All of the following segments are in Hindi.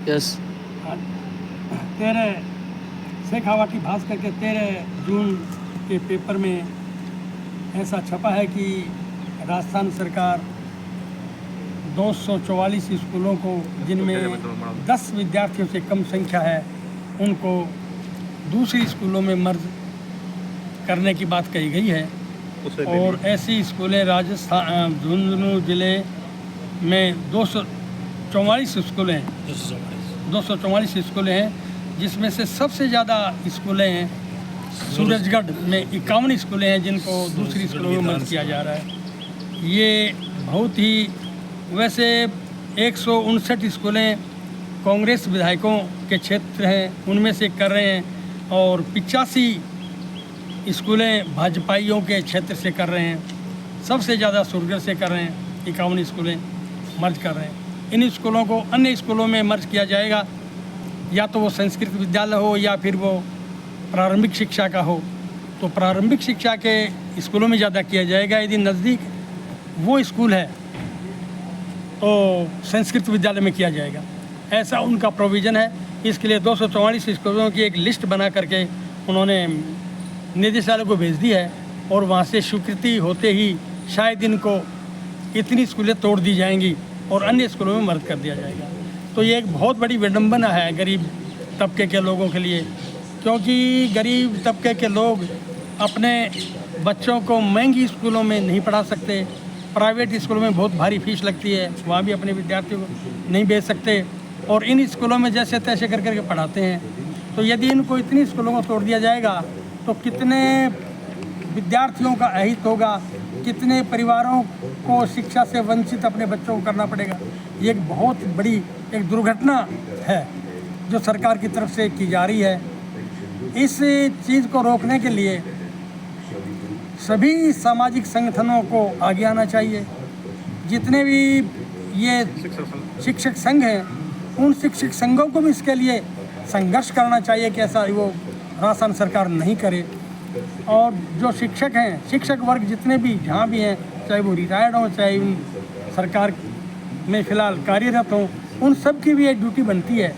यस 13 शेखावाटी भास्कर के 13 जून के पेपर में ऐसा छपा है कि राजस्थान सरकार 244 स्कूलों को जिनमें 10 विद्यार्थियों से कम संख्या है उनको दूसरी स्कूलों में मर्ज करने की बात कही गई है। और ऐसी स्कूलें राजस्थान झुंझुनू ज़िले में 244 स्कूलें 244 स्कूलें हैं, जिसमें से सबसे ज़्यादा स्कूलें हैं सूरजगढ़ में 51 स्कूलें हैं जिनको दूसरी स्कूलों में मर्ज किया जा रहा है। ये बहुत ही वैसे 159 स्कूलें कांग्रेस विधायकों के क्षेत्र हैं उनमें से कर रहे हैं और 85 स्कूलें भाजपाइयों के क्षेत्र से कर रहे हैं। सबसे ज़्यादा सूरजगढ़ से कर रहे हैं, 51 स्कूलें मर्ज कर रहे हैं। इन स्कूलों को अन्य स्कूलों में मर्ज किया जाएगा, या तो वो संस्कृत विद्यालय हो या फिर वो प्रारंभिक शिक्षा का हो। तो प्रारंभिक शिक्षा के स्कूलों में ज़्यादा किया जाएगा। यदि नज़दीक वो स्कूल है तो संस्कृत विद्यालय में किया जाएगा, ऐसा उनका प्रोविज़न है। इसके लिए 244 स्कूलों की एक लिस्ट बना करके उन्होंने निदेशालय को भेज दी है और वहाँ से स्वीकृति होते ही शायद इनको इतनी स्कूलें तोड़ दी जाएंगी और अन्य स्कूलों में मर्ज कर दिया जाएगा। तो ये एक बहुत बड़ी विडंबना है गरीब तबके के लोगों के लिए, क्योंकि गरीब तबके के लोग अपने बच्चों को महंगी स्कूलों में नहीं पढ़ा सकते। प्राइवेट स्कूलों में बहुत भारी फीस लगती है, वहाँ भी अपने विद्यार्थियों को नहीं भेज सकते और इन स्कूलों में जैसे तैसे कर करके पढ़ाते हैं। तो यदि इनको इतनी स्कूलों को तोड़ दिया जाएगा तो कितने विद्यार्थियों का अहित होगा, कितने परिवारों को शिक्षा से वंचित अपने बच्चों को करना पड़ेगा। ये एक बहुत बड़ी एक दुर्घटना है जो सरकार की तरफ से की जा रही है। इस चीज़ को रोकने के लिए सभी सामाजिक संगठनों को आगे आना चाहिए। जितने भी ये शिक्षक संघ हैं उन शिक्षक संघों को भी इसके लिए संघर्ष करना चाहिए कि ऐसा वो राजस्थान सरकार नहीं करे। और जो शिक्षक हैं, शिक्षक वर्ग जितने भी जहाँ भी हैं, चाहे वो रिटायर्ड हों चाहे उन सरकार में फ़िलहाल कार्यरत हों, उन सब की भी एक ड्यूटी बनती है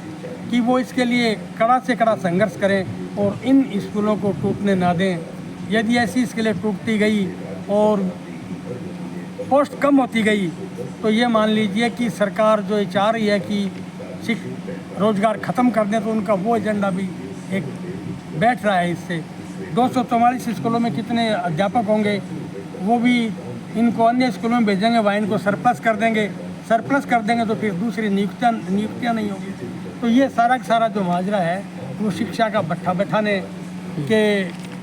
कि वो इसके लिए कड़ा से कड़ा संघर्ष करें और इन स्कूलों को टूटने ना दें। यदि ऐसी स्कूलें टूटती गई और पोस्ट कम होती गई तो ये मान लीजिए कि सरकार जो ये चाह रही है कि रोजगार ख़त्म कर दें, तो उनका वो एजेंडा भी एक बैठ रहा है। इससे 244 स्कूलों में कितने अध्यापक होंगे वो भी इनको अन्य स्कूलों में भेजेंगे, वहाँ इनको सरप्लस कर देंगे। सरप्लस कर देंगे तो फिर दूसरी नियुक्तियाँ नहीं होगी। तो ये सारा का सारा जो माजरा है वो शिक्षा का भट्ठा बैठाने के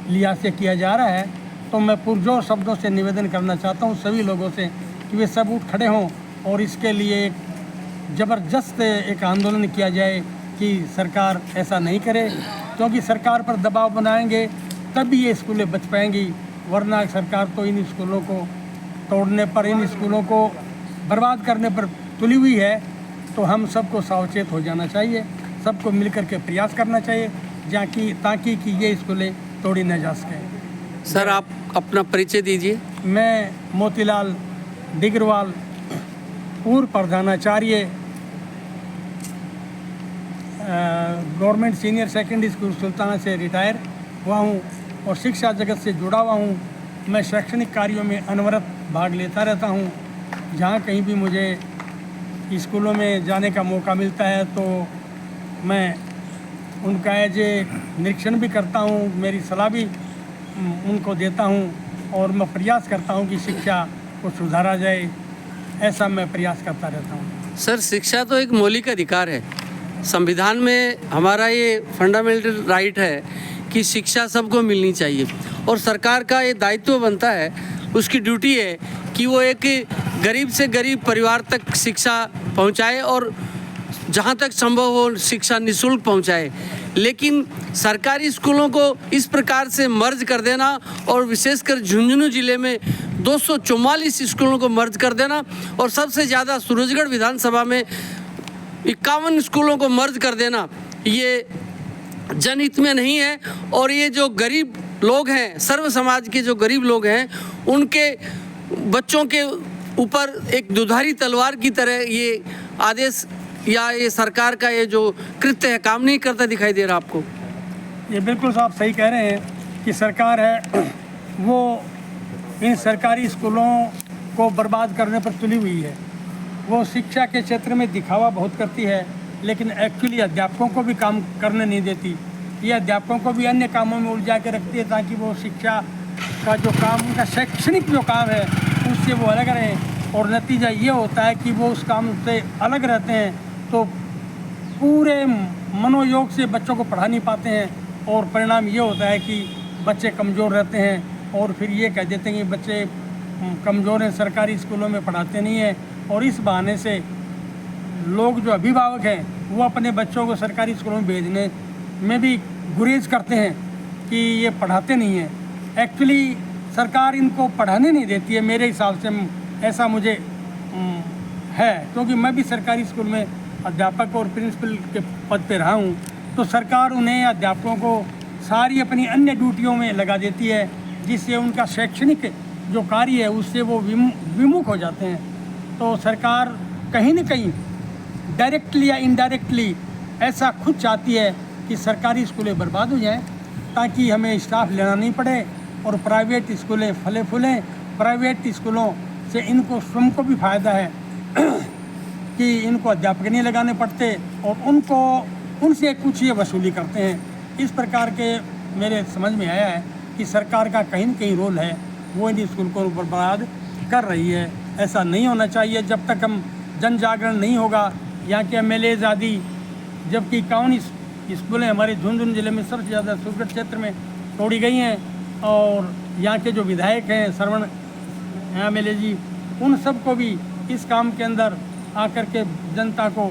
लिहाज से किया जा रहा है। तो मैं पुरजोर शब्दों से निवेदन करना चाहता हूँ सभी लोगों से कि वे सब उठ खड़े हों और इसके लिए ज़बरदस्त एक आंदोलन किया जाए कि सरकार ऐसा नहीं करे, क्योंकि सरकार पर दबाव बनाएंगे तभी ये स्कूलें बच पाएंगी, वरना सरकार तो इन स्कूलों को तोड़ने पर, इन स्कूलों को बर्बाद करने पर तुली हुई है। तो हम सबको सावचेत हो जाना चाहिए, सबको मिलकर के प्रयास करना चाहिए ताकि कि ये स्कूलें तोड़ी न जा सकें। सर आप अपना परिचय दीजिए। मैं मोतीलाल डिगरवाल, पूर्व प्रधानाचार्य government senior secondary school Sultana से रिटायर हुआ हूँ और शिक्षा जगत से जुड़ा हुआ हूँ। मैं शैक्षणिक कार्यों में अनवरत भाग लेता रहता हूँ। जहाँ कहीं भी मुझे स्कूलों में जाने का मौका मिलता है तो मैं उनका एज ए निरीक्षण भी करता हूँ, मेरी सलाह भी उनको देता हूँ और मैं प्रयास करता हूँ कि शिक्षा को सुधारा जाए। ऐसा मैं प्रयास करता रहता हूँ। सर शिक्षा तो एक मौलिक अधिकार है, संविधान में हमारा ये फंडामेंटल राइट है कि शिक्षा सबको मिलनी चाहिए और सरकार का ये दायित्व बनता है, उसकी ड्यूटी है कि वो एक गरीब से गरीब परिवार तक शिक्षा पहुंचाए और जहां तक संभव हो शिक्षा निःशुल्क पहुंचाए। लेकिन सरकारी स्कूलों को इस प्रकार से मर्ज कर देना और विशेषकर झुंझुनू जिले में 244 स्कूलों को मर्ज कर देना और सबसे ज़्यादा सूरजगढ़ विधानसभा में 51 स्कूलों को मर्ज कर देना, ये जनहित में नहीं है। और ये जो गरीब लोग हैं, सर्व समाज के जो गरीब लोग हैं, उनके बच्चों के ऊपर एक दुधारी तलवार की तरह ये आदेश या ये सरकार का ये जो कृत्य है काम नहीं करता दिखाई दे रहा आपको? ये बिल्कुल आप सही कह रहे हैं कि सरकार है वो इन सरकारी स्कूलों को बर्बाद करने पर तुली हुई है। वो शिक्षा के क्षेत्र में दिखावा बहुत करती है, लेकिन एक्चुअली अध्यापकों को भी काम करने नहीं देती। ये अध्यापकों को भी अन्य कामों में उलझा के रखती है ताकि वो शिक्षा का जो काम, उनका शैक्षणिक जो काम है उससे वो अलग रहें। और नतीजा ये होता है कि वो उस काम से अलग रहते हैं तो पूरे मनोयोग से बच्चों को पढ़ा नहीं पाते हैं, और परिणाम ये होता है कि बच्चे कमज़ोर रहते हैं और फिर ये कह देते हैं कि बच्चे कमज़ोर हैं, सरकारी स्कूलों में पढ़ाते नहीं हैं। और इस बहाने से लोग जो अभिभावक हैं वो अपने बच्चों को सरकारी स्कूलों में भेजने में भी गुरेज करते हैं कि ये पढ़ाते नहीं हैं। एक्चुअली सरकार इनको पढ़ाने नहीं देती है मेरे हिसाब से, ऐसा मुझे है, क्योंकि मैं भी सरकारी स्कूल में अध्यापक और प्रिंसिपल के पद पे रहा हूँ। तो सरकार उन्हें अध्यापकों को सारी अपनी अन्य ड्यूटियों में लगा देती है, जिससे उनका शैक्षणिक जो कार्य है उससे वो विमुख हो जाते हैं। तो सरकार कहीं न कहीं डायरेक्टली या इनडायरेक्टली ऐसा खुद चाहती है कि सरकारी स्कूलें बर्बाद हो जाएं, ताकि हमें स्टाफ लेना नहीं पड़े और प्राइवेट स्कूलें फले फूलें। प्राइवेट स्कूलों से इनको स्वयं को भी फ़ायदा है कि इनको अध्यापक नहीं लगाने पड़ते और उनसे कुछ ये वसूली करते हैं। इस प्रकार के मेरे समझ में आया है कि सरकार का कहीं न कहीं रोल है, वो इन स्कूल को बर्बाद कर रही है। ऐसा नहीं होना चाहिए। जब तक हम जन जागरण नहीं होगा, यहाँ के MLAs आदि, जबकि 51 स्कूलें हमारे झुंझुनू जिले में सबसे ज़्यादा सुरगढ़ क्षेत्र में तोड़ी गई हैं, और यहाँ के जो विधायक हैं श्रवण MLA जी, उन सब को भी इस काम के अंदर आकर के जनता को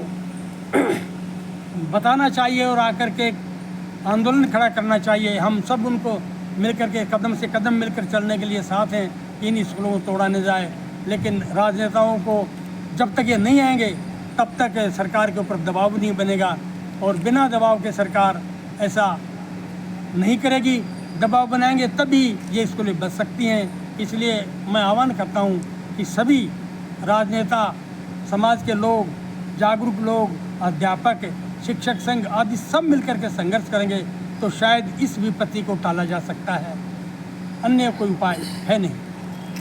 बताना चाहिए और आकर के आंदोलन खड़ा करना चाहिए। हम सब उनको मिलकर के कदम से कदम मिलकर चलने के लिए साथ हैं कि इन स्कूलों को तोड़ा नहीं जाए। लेकिन राजनेताओं को जब तक ये नहीं आएंगे तब तक सरकार के ऊपर दबाव नहीं बनेगा, और बिना दबाव के सरकार ऐसा नहीं करेगी। दबाव बनाएंगे तभी ये स्कूलें बच सकती हैं। इसलिए मैं आह्वान करता हूँ कि सभी राजनेता, समाज के लोग, जागरूक लोग, अध्यापक, शिक्षक संघ आदि सब मिलकर के संघर्ष करेंगे तो शायद इस विपत्ति को टाला जा सकता है। अन्य कोई उपाय है नहीं।